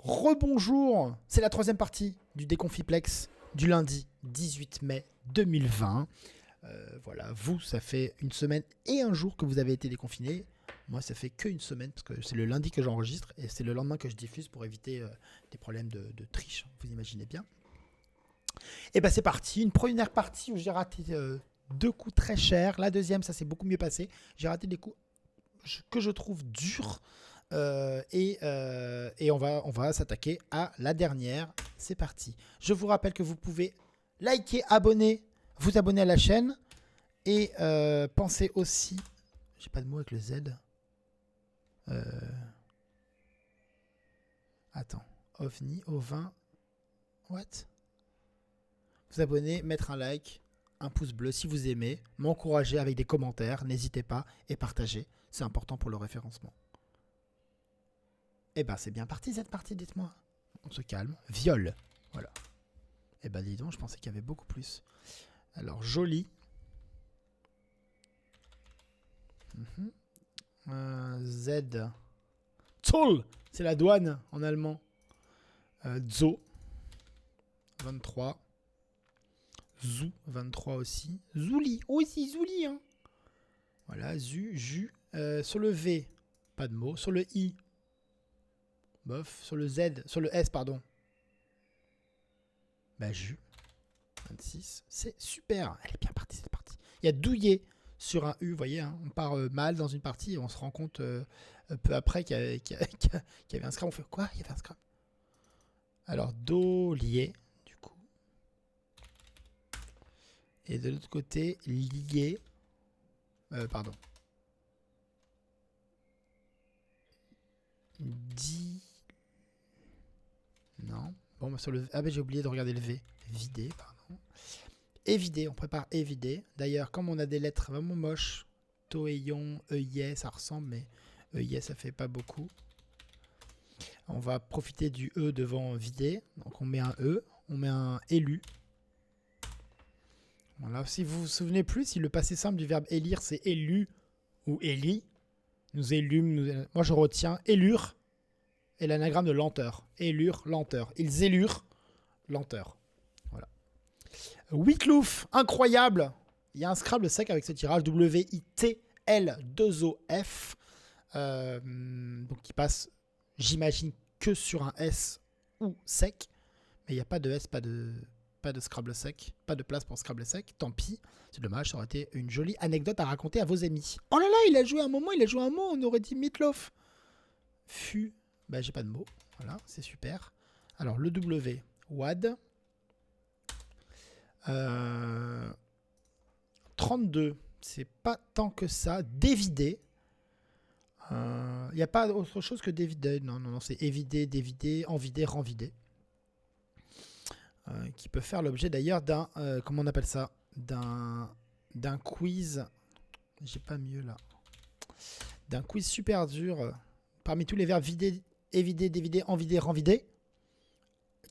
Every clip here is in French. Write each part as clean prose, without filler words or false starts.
Rebonjour, c'est la troisième partie du Déconfiplex du lundi 18 mai 2020. Voilà, vous, ça fait une semaine et un jour que vous avez été déconfinés. Moi, ça fait qu'une semaine parce que c'est le lundi que j'enregistre et c'est le lendemain que je diffuse pour éviter des problèmes de triche, vous imaginez bien. Et ben c'est parti, une première partie où j'ai raté deux coups très chers. La deuxième, ça s'est beaucoup mieux passé. J'ai raté des coups que je trouve durs. Et on va s'attaquer à la dernière. C'est parti. Je vous rappelle que vous pouvez liker, vous abonner à la chaîne. Et pensez aussi... J'ai pas de mot avec le Z. Attends. OVNI, OVIN. What? Vous abonner, mettre un like, un pouce bleu si vous aimez. M'encourager avec des commentaires. N'hésitez pas. Et partager. C'est important pour le référencement. Eh ben c'est bien parti cette partie, dites-moi. On se calme. Viol. Voilà. Eh ben dis donc, je pensais qu'il y avait beaucoup plus. Alors, joli. Z. Zoll. C'est la douane en allemand. Zo. 23. Zou. 23 aussi. Zouli. Oh, c'est Zouli. Hein. Voilà. Zu. Ju. Sur le V, pas de mot. Sur le I. Bof. Sur le Z. Sur le S, pardon. Bah, Ju. 26. C'est super. Elle est bien partie cette partie. Il y a douillé sur un U, vous voyez. Hein, on part mal dans une partie et on se rend compte peu après qu'il y avait un scrum. On fait quoi? Il y avait un scrum. Alors, do lié, du coup. Et de l'autre côté, lié. Pardon. Di. Non. Bon, bah sur le... Ah, ben j'ai oublié de regarder le V. Vidé, pardon. Évidé, on prépare évidé. D'ailleurs, comme on a des lettres vraiment moches, Toeyon, Eye, ça ressemble, mais Eye, ça fait pas beaucoup. On va profiter du E devant vidé. Donc on met un E, on met un élu. Voilà. Si vous vous souvenez plus, si le passé simple du verbe élire, c'est élu ou éli, nous élûmes, moi je retiens élure et l'anagramme de lenteur. Élure, lenteur. Ils élurent, lenteur. Voilà. Wittlouf, incroyable. Il y a un Scrabble sec avec ce tirage. W-I-T-L-2-O-F. Donc qui passe, j'imagine, que sur un S ou sec. Mais il n'y a pas de S, pas de Scrabble sec. Pas de place pour Scrabble sec. Tant pis. C'est dommage, ça aurait été une jolie anecdote à raconter à vos amis. Oh là là, il a joué un mot, on aurait dit Meatloaf. Fut. Bah, j'ai pas de mots. Voilà, c'est super. Alors, le W. WAD. 32. C'est pas tant que ça. Dévidé. Il n'y a pas autre chose que dévidé. Non, c'est évidé, dévidé, envidé, renvidé. Qui peut faire l'objet d'ailleurs d'un... comment on appelle ça? D'un quiz. J'ai pas mieux là. D'un quiz super dur. Parmi tous les verbes vider, évider, dévider, envider, renvider.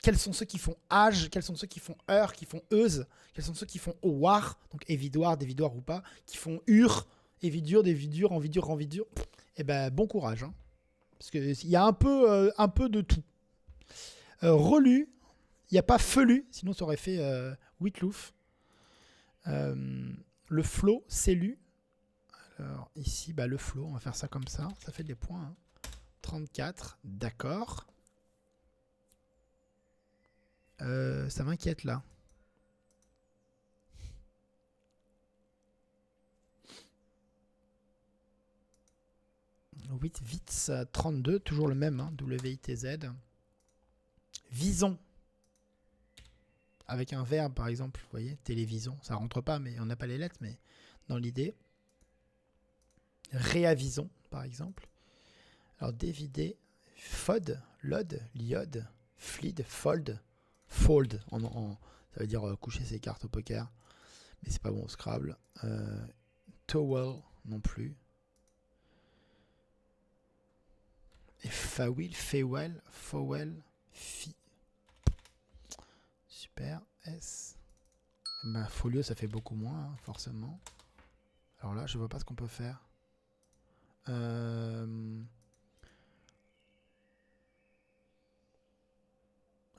Quels sont ceux qui font âge? Quels sont ceux qui font heure? Qui font euse? Quels sont ceux qui font oir? Donc évidoir, dévidoir ou pas? Qui font ur? Évidure, dévidure, envidure, renvidure. Eh ben bon courage. Hein. Parce qu'il y a un peu de tout. Relu. Il n'y a pas felu. Sinon ça aurait fait Wittlouf. Le flot, c'est lu. Alors ici, bah, le flot, on va faire ça comme ça. Ça fait des points. Hein. 34, d'accord. Ça m'inquiète là. Witz 32, toujours le même, hein, W-I-T-Z. Vison. Avec un verbe par exemple, vous voyez, télévision. Ça rentre pas, mais on n'a pas les lettres, mais dans l'idée. Réavison, par exemple. Alors, dévider, fod, lod, liod, flid, fold, fold. Ça veut dire coucher ses cartes au poker. Mais c'est pas bon au Scrabble. Towel, non plus. Et fawil, fewell, fowel, fi. Super. S. Bah, folio, ça fait beaucoup moins, hein, forcément. Alors là, je vois pas ce qu'on peut faire.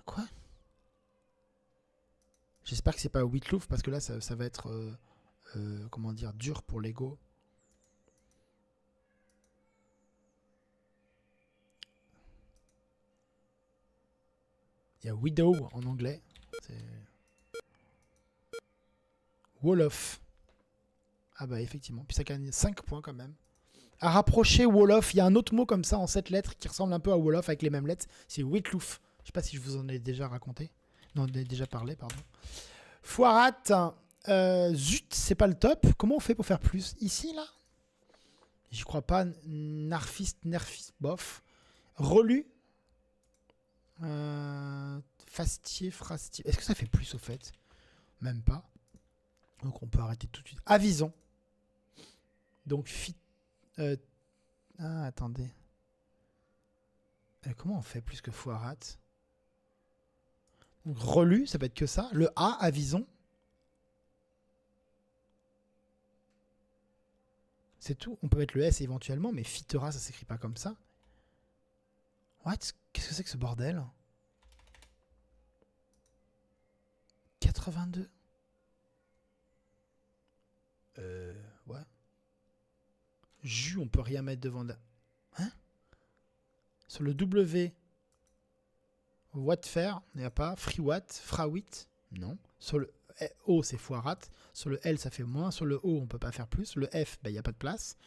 Quoi? J'espère que c'est pas Wheatloaf parce que là, ça va être, comment dire, dur pour l'ego. Il y a Widow en anglais. C'est Wolof. Ah bah effectivement. Puis ça gagne 5 points quand même. À rapprocher Wolof, il y a un autre mot comme ça en 7 lettres qui ressemble un peu à Wolof avec les mêmes lettres. C'est Wheatloaf. Je sais pas si je vous en ai déjà raconté. Non, déjà parlé, pardon. Foirat. Zut, c'est pas le top. Comment on fait pour faire plus? Ici, là? J'y crois pas. Nerfist, bof. Relu. Fastier, frastier. Est-ce que ça fait plus au fait? Même pas. Donc on peut arrêter tout de suite. Avison. Donc attendez. Comment on fait plus que foirat? Donc relu, ça peut être que ça. Le A, avison. C'est tout. On peut mettre le S éventuellement, mais fitera, ça s'écrit pas comme ça. What? Qu'est-ce que c'est que ce bordel? 82. Ouais. Jus, on peut rien mettre devant. Hein? Sur le W, watt faire, il n'y a pas. Free watt, frawit, non. Sur le O, c'est foirat. Sur le L, ça fait moins. Sur le O, on peut pas faire plus. Sur le F, il n'y a pas de place.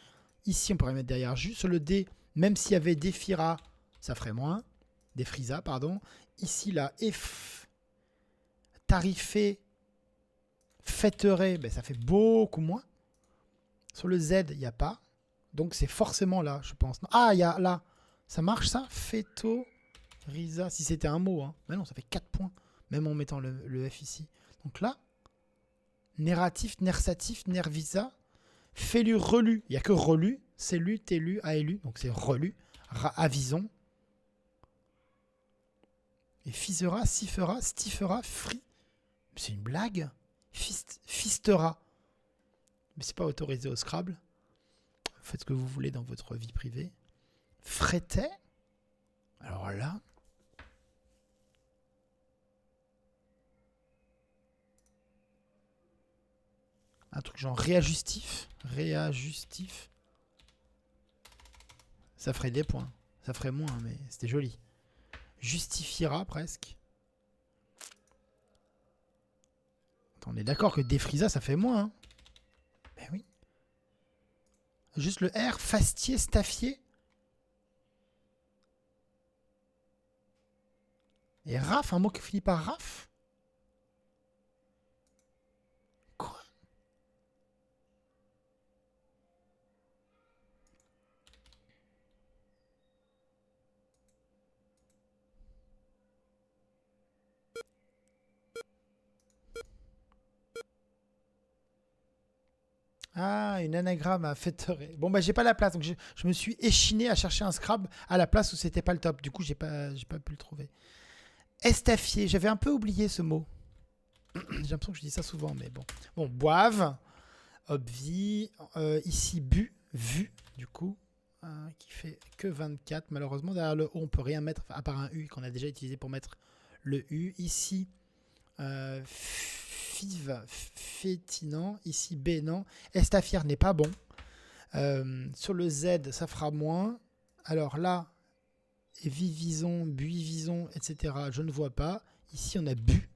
Ici, on pourrait mettre derrière jus. Sur le D, même s'il y avait défira, ça ferait moins. Défrisa, pardon. Ici, là, F, tarifé, fêterait, ça fait beaucoup moins. Sur le Z, il n'y a pas. Donc, c'est forcément là, je pense. Ah, il y a là. Ça marche, ça? Féto, risa, si c'était un mot. Hein. Mais non, ça fait 4 points. Même en mettant le F ici. Donc là, nératif, nersatif, nervisa, félu, relu. Il n'y a que relu. C'est lu, télu, aélu. Donc c'est relu. Avison. Et fisera, sifera, stifera, fri. C'est une blague. Fistera. Mais c'est pas autorisé au Scrabble. Faites ce que vous voulez dans votre vie privée. Frétais. Alors là. Un truc genre réajustif. Réajustif. Ça ferait des points. Ça ferait moins, mais c'était joli. Justifiera presque. Attends, on est d'accord que défrisa, ça fait moins. Hein. Ben oui. Juste le R, fastier, staffier. Et raf, un mot qui finit par raf. Quoi? Ah, une anagramme à fêterer. Bon, bah, j'ai pas la place. Donc, je me suis échiné à chercher un Scrabble à la place où c'était pas le top. Du coup, j'ai pas pu le trouver. Estafier. J'avais un peu oublié ce mot. J'ai l'impression que je dis ça souvent, mais bon. Bon, boive. Obvi. Ici, bu. Vu, du coup. Qui fait que 24. Malheureusement, derrière le O, on peut rien mettre à part un U qu'on a déjà utilisé pour mettre le U. Ici, five, fétinant. Ici, bénant. Estafier n'est pas bon. Sur le Z, ça fera moins. Alors là, vivison, buivison, etc. Je ne vois pas. Ici, on a bu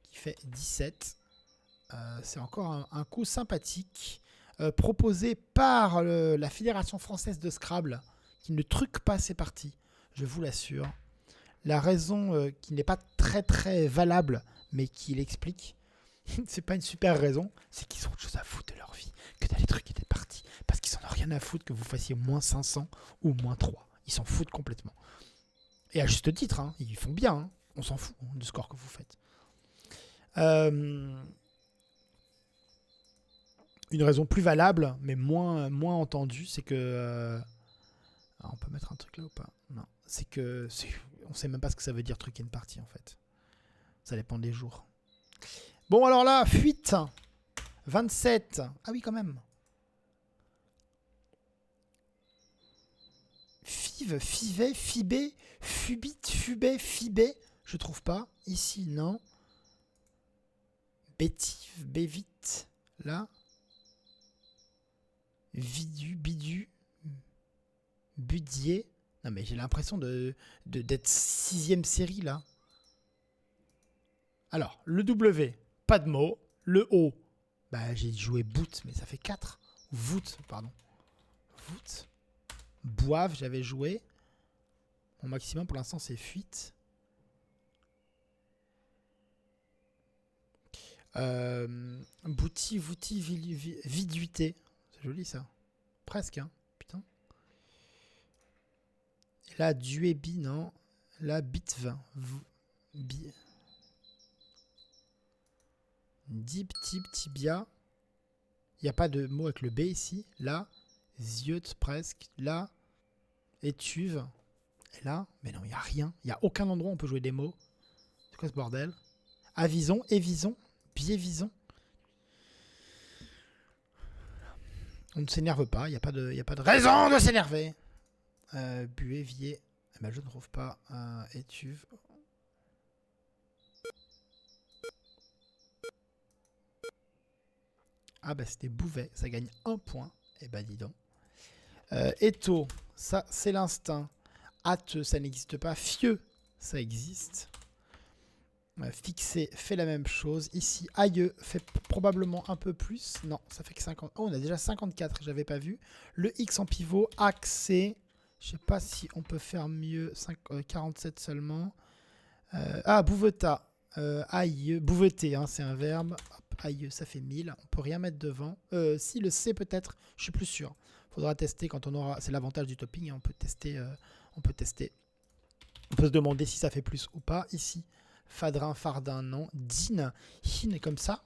qui fait 17. C'est encore un coup sympathique. Proposé par la Fédération française de Scrabble, qui ne truque pas ses parties, je vous l'assure. La raison qui n'est pas très très valable, mais qui l'explique, c'est pas une super raison, c'est qu'ils ont autre chose à foutre de leur vie que d'aller truquer des parties. Parce qu'ils en ont rien à foutre que vous fassiez moins 500 ou moins 3. Ils s'en foutent complètement. Et à juste titre, hein, ils font bien. Hein. On s'en fout hein, du score que vous faites. Une raison plus valable, mais moins entendue, c'est que... on peut mettre un truc là ou pas? Non. C'est que... on sait même pas ce que ça veut dire truquer une partie, en fait. Ça dépend des jours. Bon, alors là, fuite. 27. Ah oui, quand même. Five, fivet, fibé, fubit, fubet, fibé. Je trouve pas. Ici, non. Bétif, Bévite. Là. Vidu, Bidu. Budier. Non mais j'ai l'impression d'être 6ème série là. Alors, le W, pas de mot. Le O, bah j'ai joué boot, mais ça fait 4. Voûte, pardon. Voûte. Boive, j'avais joué. Mon maximum pour l'instant c'est fuite. Bouti, Vouti, Viduité. C'est joli ça. Presque, hein. Putain. Et là, Duébi, non. Là, Bitv. Dip, Tip, Tibia. Il n'y a pas de mot avec le B ici. Là, Zieut, presque. Là, Étuve. Et là, mais non, il n'y a rien. Il n'y a aucun endroit où on peut jouer des mots. C'est quoi ce bordel? Avison, Évison, Biévison. On ne s'énerve pas. Il n'y a pas de raison de s'énerver. Buévier. Eh ben, je ne trouve pas. Étuve. Ah bah c'était Bouvet, ça gagne 1 point. Eh bah dis donc. Étau, ça c'est l'instinct. Hâteux, ça n'existe pas. Fieux, ça existe. Fixé fait la même chose. Ici, aïeux fait probablement un peu plus. Non, ça fait que 50. Oh, on a déjà 54, j'avais pas vu. Le X en pivot, accès. Je sais pas si on peut faire mieux. 47 seulement. Bouveta. Aïeux. Bouveter, hein, c'est un verbe. Aïe, ça fait 1000. On peut rien mettre devant. Si le C peut-être, je suis plus sûr. Faudra tester quand on aura. C'est l'avantage du topping. Hein, on peut tester. On peut se demander si ça fait plus ou pas. Ici, Fadrin, Fardin, non. Din, Hin comme ça.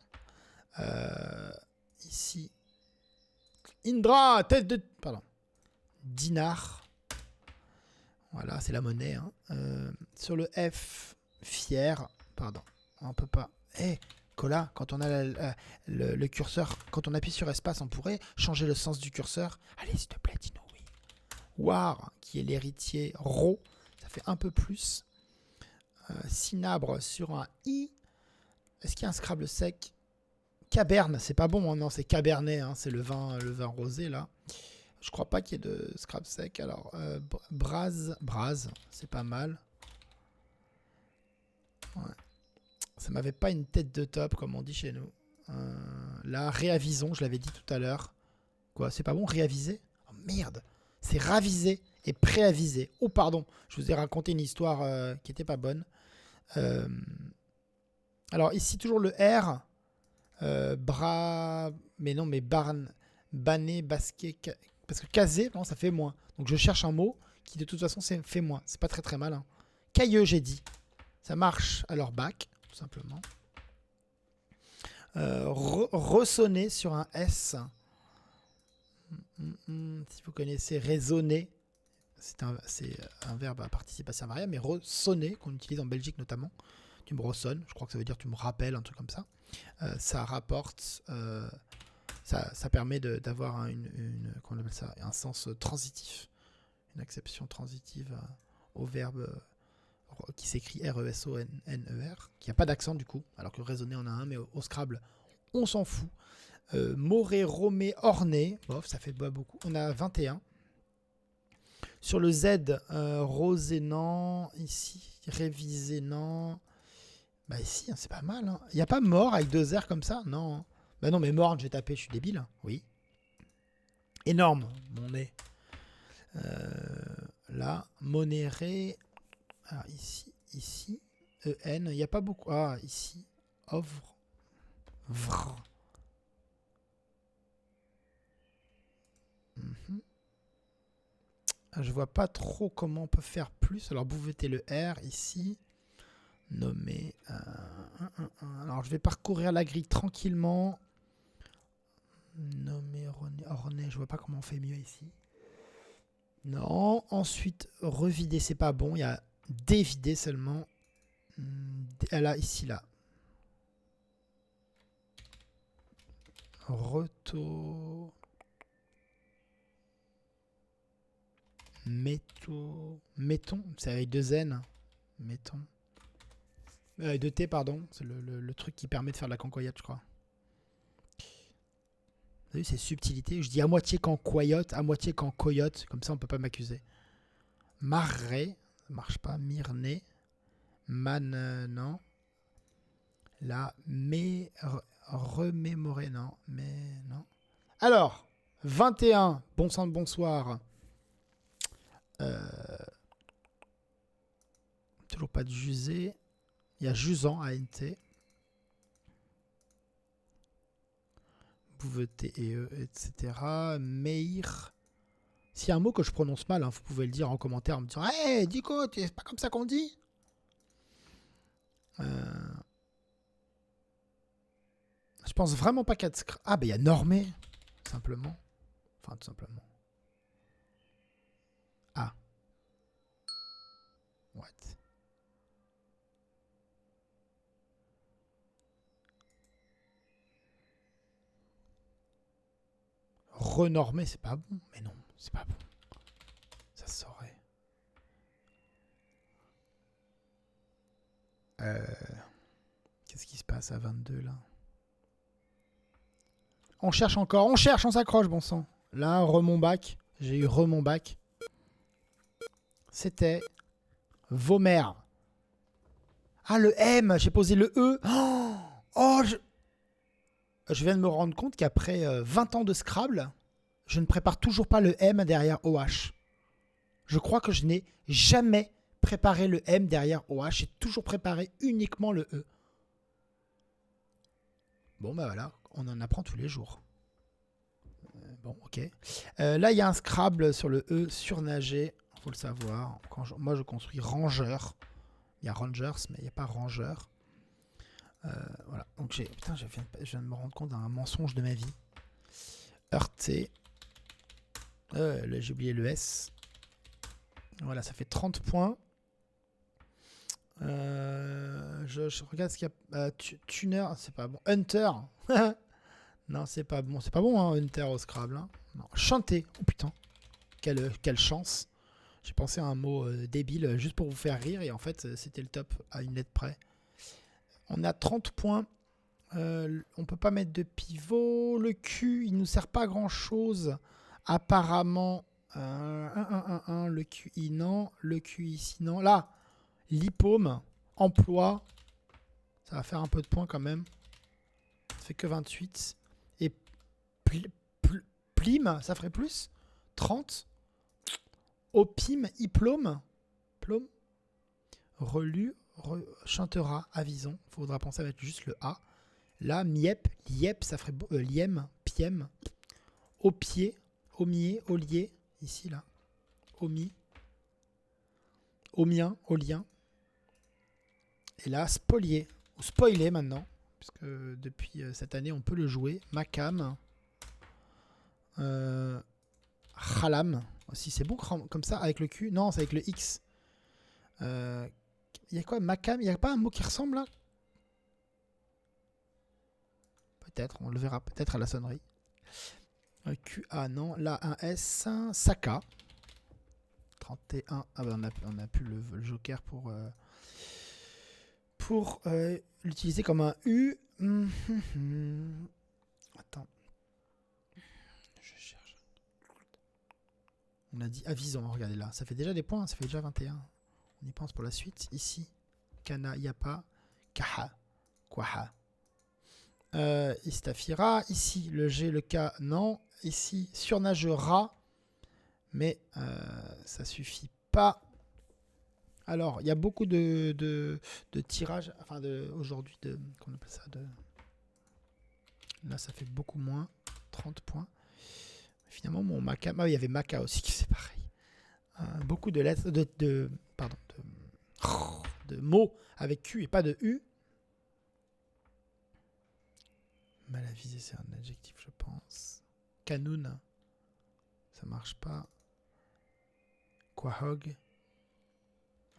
Ici, Indra, tête de. Pardon. Dinar. Voilà, c'est la monnaie. Hein. Sur le F, fier. Pardon. On peut pas. Cola, quand on a le curseur, quand on appuie sur espace, on pourrait changer le sens du curseur. Allez, s'il te plaît, dis-nous oui. War, qui est l'héritier. Ro, ça fait un peu plus. Cinabre sur un I. Est-ce qu'il y a un Scrabble sec? Caberne, c'est pas bon, hein, non, c'est Cabernet, hein, c'est le vin rosé là. Je crois pas qu'il y ait de Scrabble sec. Alors, Braz, c'est pas mal. Ouais. Ça m'avait pas une tête de top, comme on dit chez nous. Là, réavisons, je l'avais dit tout à l'heure. Quoi, c'est pas bon, réaviser? Oh merde, c'est raviser et préaviser. Oh pardon, je vous ai raconté une histoire qui était pas bonne. Alors ici, toujours le R. Mais non, mais barn, bané, basquet, parce que casé, non, ça fait moins. Donc je cherche un mot qui de toute façon fait moins. C'est pas très très mal. Hein. Cailleux, j'ai dit. Ça marche. Alors bac. Simplement. Ressonner sur un S. Si vous connaissez résonner, c'est un verbe à participation invariable, mais ressonner, qu'on utilise en Belgique notamment. Tu me ressonnes, je crois que ça veut dire tu me rappelles, un truc comme ça. Ça rapporte, ça permet d'avoir qu'on appelle ça, un sens transitif, une acception transitive au verbe qui s'écrit R-E-S-O-N-N-E-R, qui n'a pas d'accent du coup, alors que raisonner en a un, mais au Scrabble, on s'en fout. Moré, Romé, Orné, bof, ça fait beaucoup. On a 21. Sur le Z, Rosénan, ici, Révisénan. Bah ici, hein, c'est pas mal. Hein. Il n'y a pas mort avec 2 R comme ça? Non. Bah non, mais mort, je vais taper, je suis débile. Oui. Énorme, mon nez. Là, Monéré. Alors ici, EN, il n'y a pas beaucoup. Ah, ici, Ovre. Vr. Je vois pas trop comment on peut faire plus. Alors, bouveter le R ici. Nommer. Alors, je vais parcourir la grille tranquillement. Nommer, orner. Je vois pas comment on fait mieux ici. Non. Ensuite, revider, c'est pas bon. Il y a dévider seulement. Là, ici, là. Reto. Mettons, c'est avec 2 N. Mettons. De thé, pardon. C'est le truc qui permet de faire de la cancoyote, je crois. Vous avez vu ces subtilités? Je dis à moitié cancoyote, à moitié cancoyote. Comme ça, on peut pas m'accuser. Marré, ça marche pas. Mirné. Non. La remémorer, non. Mais non. Alors, 21. Bon sang de bonsoir. Toujours pas de jusé. Il y a jusant à NT. Bouveté et etc. Meir. S'il y a un mot que je prononce mal, hein, vous pouvez le dire en commentaire en me disant hey, Dico, c'est pas comme ça qu'on dit. Je pense vraiment pas qu'il y a de scratch. Ah, ben il y a normé, simplement. Enfin, tout simplement. Ah. What? Renormer, c'est pas bon. Mais non, c'est pas bon. Ça se saurait. Qu'est-ce qui se passe à 22 là? On cherche encore, on cherche, on s'accroche, bon sang. Là, remont bac. J'ai eu remont bac. C'était Vomère. Ah, le M, j'ai posé le E. Oh, je viens de me rendre compte qu'après 20 ans de Scrabble, je ne prépare toujours pas le M derrière OH. Je crois que je n'ai jamais préparé le M derrière OH. J'ai toujours préparé uniquement le E. Bon, bah voilà, on en apprend tous les jours. Bon, ok. Là, il y a un Scrabble sur le E, surnager. Il faut le savoir. Moi, je construis Rangeur. Il y a Rangers, mais il n'y a pas Rangeur. Voilà. Donc, putain, je viens de me rendre compte d'un mensonge de ma vie. Heurté. Là, j'ai oublié le S. Voilà, ça fait 30 points. Je regarde ce qu'il y a. Tuner, c'est pas bon. Hunter. Non, c'est pas bon. C'est pas bon, hein, Hunter au Scrabble. Hein. Non. Chanter. Oh putain. Quelle chance. J'ai pensé à un mot débile juste pour vous faire rire. Et en fait, c'était le top à une lettre près. On a 30 points. On peut pas mettre de pivot. Le Q, il nous sert pas à grand chose. Apparemment. Le QI, non. Le QI ici, non. Là. Lipome, emploi, ça va faire un peu de points quand même. Ça fait que 28. Et plim, ça ferait plus 30. Opime, diplôme, plôme, relu, chantera, avisons. Faudra penser à mettre juste le A. Là, miep, liep, ça ferait liem, piem. Au pied, aumier, aulier, ici là. Omi, omien, olien. Et là, spolier, ou spoiler maintenant, puisque depuis cette année, on peut le jouer. Macam. Khalam. Si c'est bon comme ça, avec le Q. Non, c'est avec le X. Il y a quoi, Macam? Il n'y a pas un mot qui ressemble là? Peut-être, on le verra peut-être à la sonnerie. QA, non. Là, un S. Saka. 31. Ah ben on a plus le joker pour l'utiliser comme un U. Attends. Je cherche. On a dit avisons, regardez là. Ça fait déjà des points, ça fait déjà 21. On y pense pour la suite. Ici, Kana, Yapa, Kaha, Kwaha. Istafira. Ici, le G, le K, non. Ici, surnagera. Mais ça suffit pas. Alors, il y a beaucoup de tirages, enfin aujourd'hui, qu'on appelle ça, là ça fait beaucoup moins, 30 points. Finalement, mon Maca, il y avait Maca aussi qui c'est pareil. Beaucoup de lettres, de mots avec Q et pas de U. Mal avisé, c'est un adjectif, je pense. Canoun, ça marche pas. Quahog.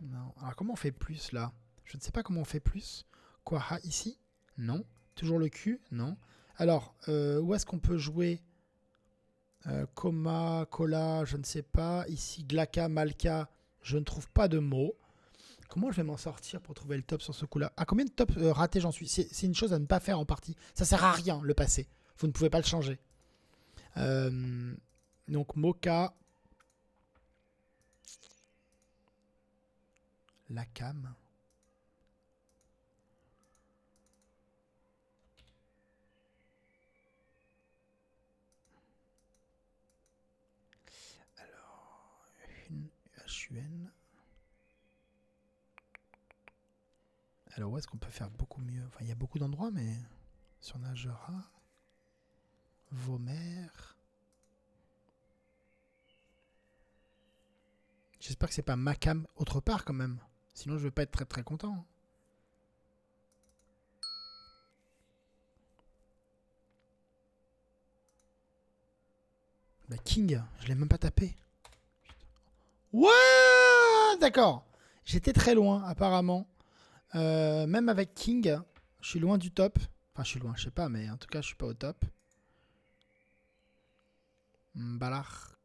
Non. Alors comment on fait plus là? Je ne sais pas comment on fait plus. Quaha ici? Non. Toujours le Q? Non. Alors, où est-ce qu'on peut jouer? Coma, cola, je ne sais pas. Ici, glaka, malka, je ne trouve pas de mots. Comment je vais m'en sortir pour trouver le top sur ce coup-là? À combien de tops ratés j'en suis? C'est une chose à ne pas faire en partie. Ça sert à rien, le passé. Vous ne pouvez pas le changer. Donc, Mocha. La cam. Alors, une HUN. Alors, où est-ce qu'on peut faire beaucoup mieux? Enfin, il y a beaucoup d'endroits, mais sur Nagera, Vaumer. J'espère que c'est pas ma cam autre part quand même. Sinon, je vais pas être très très content. Bah, King, je l'ai même pas tapé. Ouais, d'accord. J'étais très loin, apparemment. Même avec King, je suis loin du top. Enfin, je suis loin, je sais pas, mais en tout cas, je suis pas au top. Balar.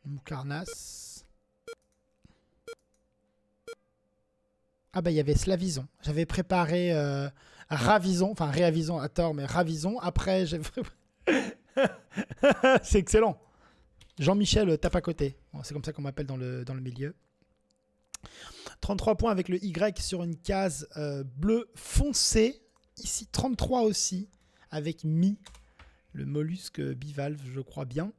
Moukarnas. Ah bah il y avait Slavison. J'avais préparé Ravison, enfin Réavison à tort, mais Ravison. Après, j'ai... C'est excellent. Jean-Michel tape à côté. Bon, c'est comme ça qu'on m'appelle dans le milieu. 33 points avec le Y sur une case bleu foncé. Ici, 33 aussi, avec Mi, le mollusque bivalve, je crois bien.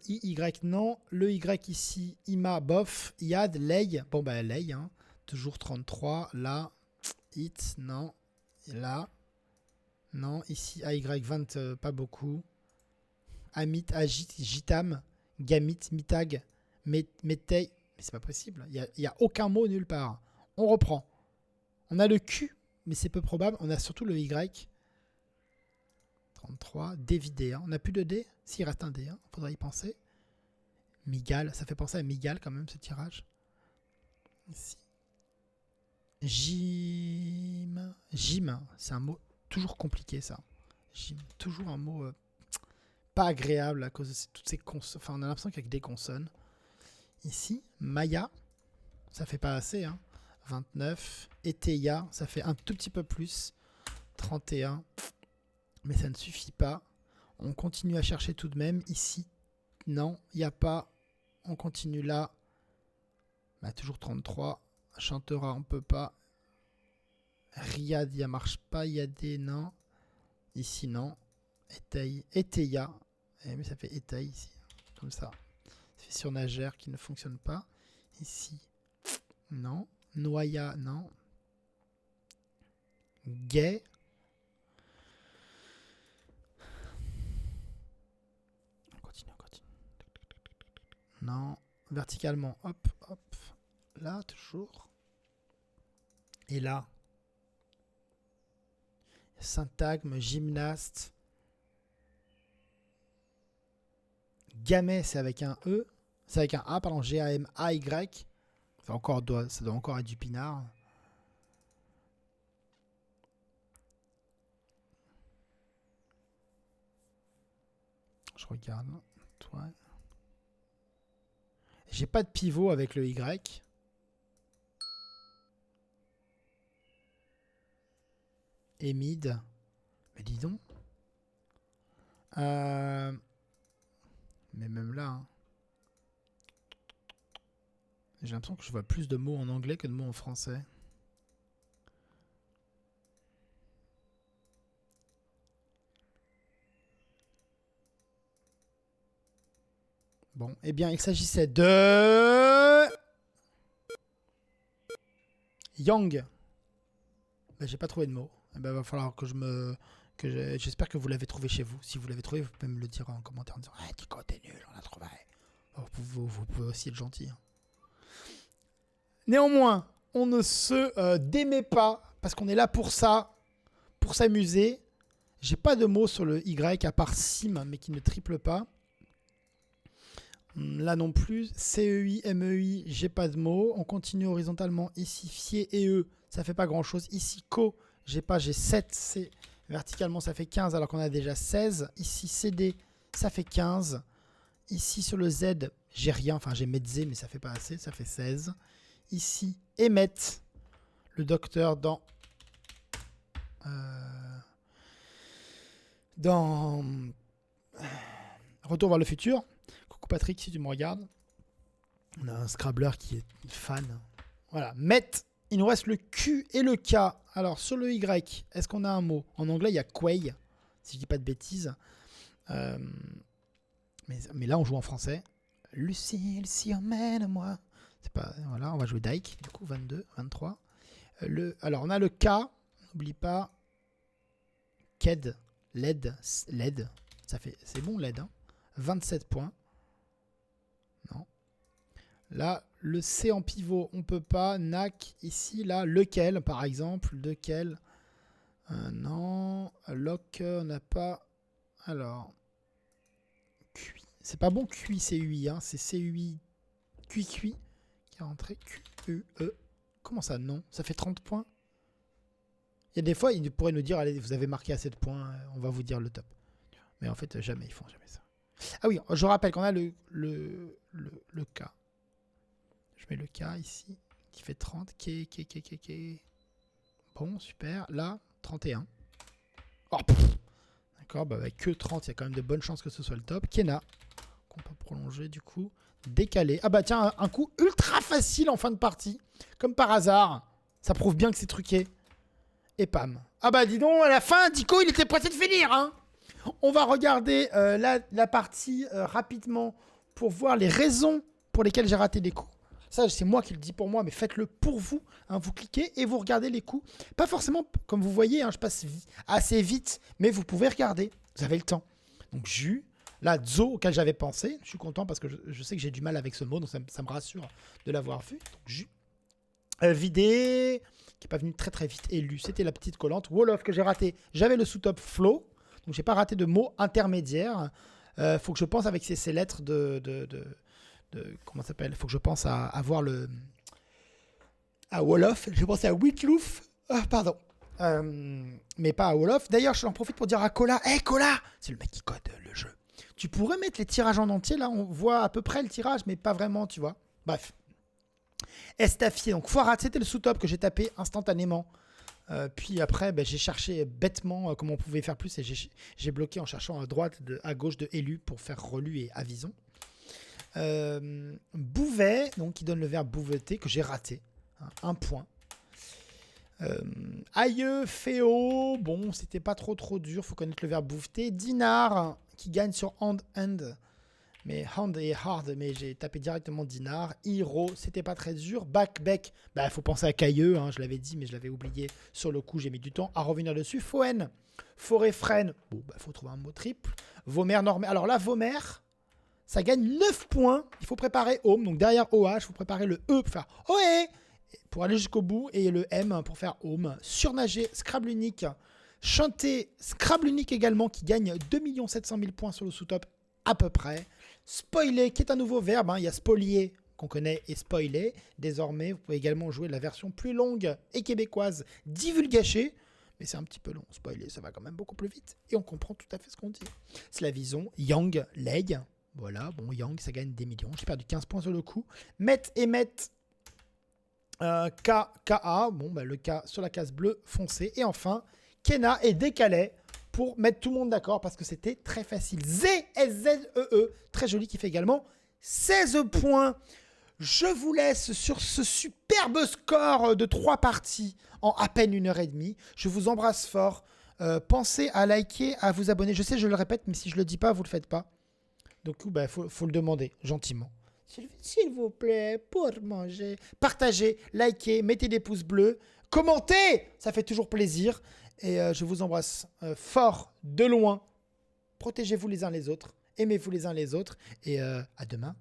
IY, non. Le Y ici, Ima, bof. Yad, Ley. Bon, bah, Ley, hein. Toujours 33. Là, It, non. Et là, non. Ici, AY, 20, pas beaucoup. Amit, Agit, Gitam, Gamit, Mitag, Metei. Mais c'est pas possible. Il n'y a aucun mot nulle part. On reprend. On a le Q, mais c'est peu probable. On a surtout le Y. 33. Dévidé. Hein. On n'a plus de D. S'il reste un D, hein. Faudrait y penser. Migal. Ça fait penser à Migal quand même, ce tirage. Ici. Jim. Jim. C'est un mot toujours compliqué, ça. Jim. Toujours un mot pas agréable à cause de toutes ces consonnes. Enfin, on a l'impression qu'il y a que des consonnes. Ici. Maya. Ça fait pas assez, hein. 29. Eteia. Ça fait un tout petit peu plus. 31. Mais ça ne suffit pas. On continue à chercher tout de même. Ici, non, il n'y a pas. On continue là. Bah, toujours 33. Chantera, on peut pas. Riyad, ça marche pas. Yadé, non. Ici, non. Eteia. Mais ça fait Eteil ici. Comme ça. Ça fait surnagère qui ne fonctionne pas. Ici, non. Noya, non. Gay. Non, verticalement, hop, hop, là, toujours. Et là, syntagme, gymnaste. Gamet, c'est avec un E. C'est avec un A, pardon, G-A-M-A-Y. Ça doit encore être du pinard. Je regarde. Toi. J'ai pas de pivot avec le Y. Emid. Mais dis donc. Mais même là. Hein. J'ai l'impression que je vois plus de mots en anglais que de mots en français. Bon, eh bien, il s'agissait de... Yang. Ben, j'ai pas trouvé de mot. Eh ben, va falloir que je me... J'espère que vous l'avez trouvé chez vous. Si vous l'avez trouvé, vous pouvez me le dire en commentaire en disant « Ah, Tico, t'es nul, on l'a trouvé. » Vous pouvez aussi être gentil. Hein. Néanmoins, on ne se démet pas, parce qu'on est là pour ça, pour s'amuser. J'ai pas de mots sur le Y, à part Sim, mais qui ne triple pas. Là non plus, CEI, MEI, j'ai pas de mots. On continue horizontalement ici, Fier et E, ça fait pas grand chose. Ici, Co, j'ai 7, C, verticalement ça fait 15 alors qu'on a déjà 16. Ici, CD, ça fait 15. Ici sur le Z, J'ai rien, enfin j'ai Medze, mais ça fait pas assez, ça fait 16. Ici, Emmett, le docteur dans Retour vers le futur. Coucou Patrick, si tu me regardes. On a un Scrabbler qui est fan. Voilà, Met. Il nous reste le Q et le K. Alors, sur le Y, est-ce qu'on a un mot? En anglais, il y a Quay, si je dis pas de bêtises. Mais là, on joue en français. Lucie, emmène-moi. C'est pas... Voilà, on va jouer Dyke. Du coup, 22, 23. Alors, on a le K. N'oublie pas. Ked. LED. C'est bon, LED. Hein. 27 points. Non. Là, le C en pivot, on peut pas. NAC, ici, là, lequel, par exemple. Lequel. Non. Lock, on n'a pas. Alors. QI. C'est pas bon, QI, c'est UI. Hein. C'est CUI. QI qui est rentré. QE. Comment ça, non? Ça fait 30 points. Il y a des fois, ils pourraient nous dire, allez, vous avez marqué à 7 points, on va vous dire le top. Mais en fait, jamais, ils font jamais ça. Ah oui, je rappelle qu'on a le K. Je mets le K ici, qui fait 30. Bon, super. Là, 31. Oh, d'accord, bah avec que 30, il y a quand même de bonnes chances que ce soit le top. Kena, qu'on peut prolonger du coup. Décalé. Ah bah tiens, un coup ultra facile en fin de partie. Comme par hasard. Ça prouve bien que c'est truqué. Et pam. Ah bah dis donc, à la fin, Dico, il était pressé de finir. Hein. On va regarder la partie rapidement pour voir les raisons pour lesquelles j'ai raté des coups. Ça, c'est moi qui le dis pour moi, mais faites-le pour vous. Hein. Vous cliquez et vous regardez les coups. Pas forcément, comme vous voyez, hein, je passe assez vite, mais vous pouvez regarder. Vous avez le temps. Donc, Jus. Là, Zo, auquel j'avais pensé. Je suis content parce que je sais que j'ai du mal avec ce mot, donc ça me rassure de l'avoir vu. Donc, Jus. Vidé, qui n'est pas venu très très vite. Élu, c'était la petite collante. Wolof que j'ai raté. J'avais le sous-top flow. Donc, j'ai pas raté de mots intermédiaires. Faut que je pense avec ces lettres comment ça s'appelle? Faut que je pense à avoir à Wolof. Je pensais à Witlouf. Pardon. Mais pas à Wolof. D'ailleurs, j'en profite pour dire à Cola. Hey Cola! C'est le mec qui code le jeu. Tu pourrais mettre les tirages en entier. Là, on voit à peu près le tirage, mais pas vraiment, tu vois. Bref. Estafié. Donc, Foirat, c'était le sous-top que j'ai tapé instantanément. Puis après, j'ai cherché bêtement comment on pouvait faire plus et j'ai bloqué en cherchant à droite, à gauche de élu pour faire relu et avison. Bouvet, donc qui donne le verbe bouveter, que j'ai raté. Hein, 1 point. Aïeux, Féo, bon, c'était pas trop dur, faut connaître le verbe bouveter. Dinar, qui gagne sur hand. Mais hand est hard, mais j'ai tapé directement Dinar. Hiro, c'était pas très dur. Back, faut penser à Cailleux, hein, je l'avais dit, mais je l'avais oublié sur le coup, j'ai mis du temps à revenir dessus. Foen, forêt freine, bon, faut trouver un mot triple. Vomère, normé. Alors là, Vomère, ça gagne 9 points. Il faut préparer Home, donc derrière OH, il faut préparer le E pour faire OE, pour aller jusqu'au bout, et le M pour faire Home. Surnager, Scrabble unique. Chanter, Scrabble unique également, qui gagne 2 700 000 points sur le sous-top, à peu près. Spoiler, qui est un nouveau verbe. Hein. Il y a spolier, qu'on connaît, et spoiler. Désormais, vous pouvez également jouer la version plus longue et québécoise, divulgacher. Mais c'est un petit peu long. Spoiler, ça va quand même beaucoup plus vite. Et on comprend tout à fait ce qu'on dit. Slavison, Yang, leg. Voilà, bon, Yang, ça gagne des millions. J'ai perdu 15 points sur le coup. Met et Met. KA. Bon, le K sur la case bleue foncée. Et enfin, Kena et Décalé. Pour mettre tout le monde d'accord, parce que c'était très facile. Z-S-Z-E-E, très joli, qui fait également 16 points. Je vous laisse sur ce superbe score de 3 parties en à peine 1h30. Je vous embrasse fort. Pensez à liker, à vous abonner. Je sais, je le répète, mais si je ne le dis pas, vous ne le faites pas. Donc, faut le demander, gentiment. S'il vous plaît, pour manger. Partagez, likez, mettez des pouces bleus. Commentez, ça fait toujours plaisir. Et je vous embrasse fort, de loin. Protégez-vous les uns les autres. Aimez-vous les uns les autres. Et à demain.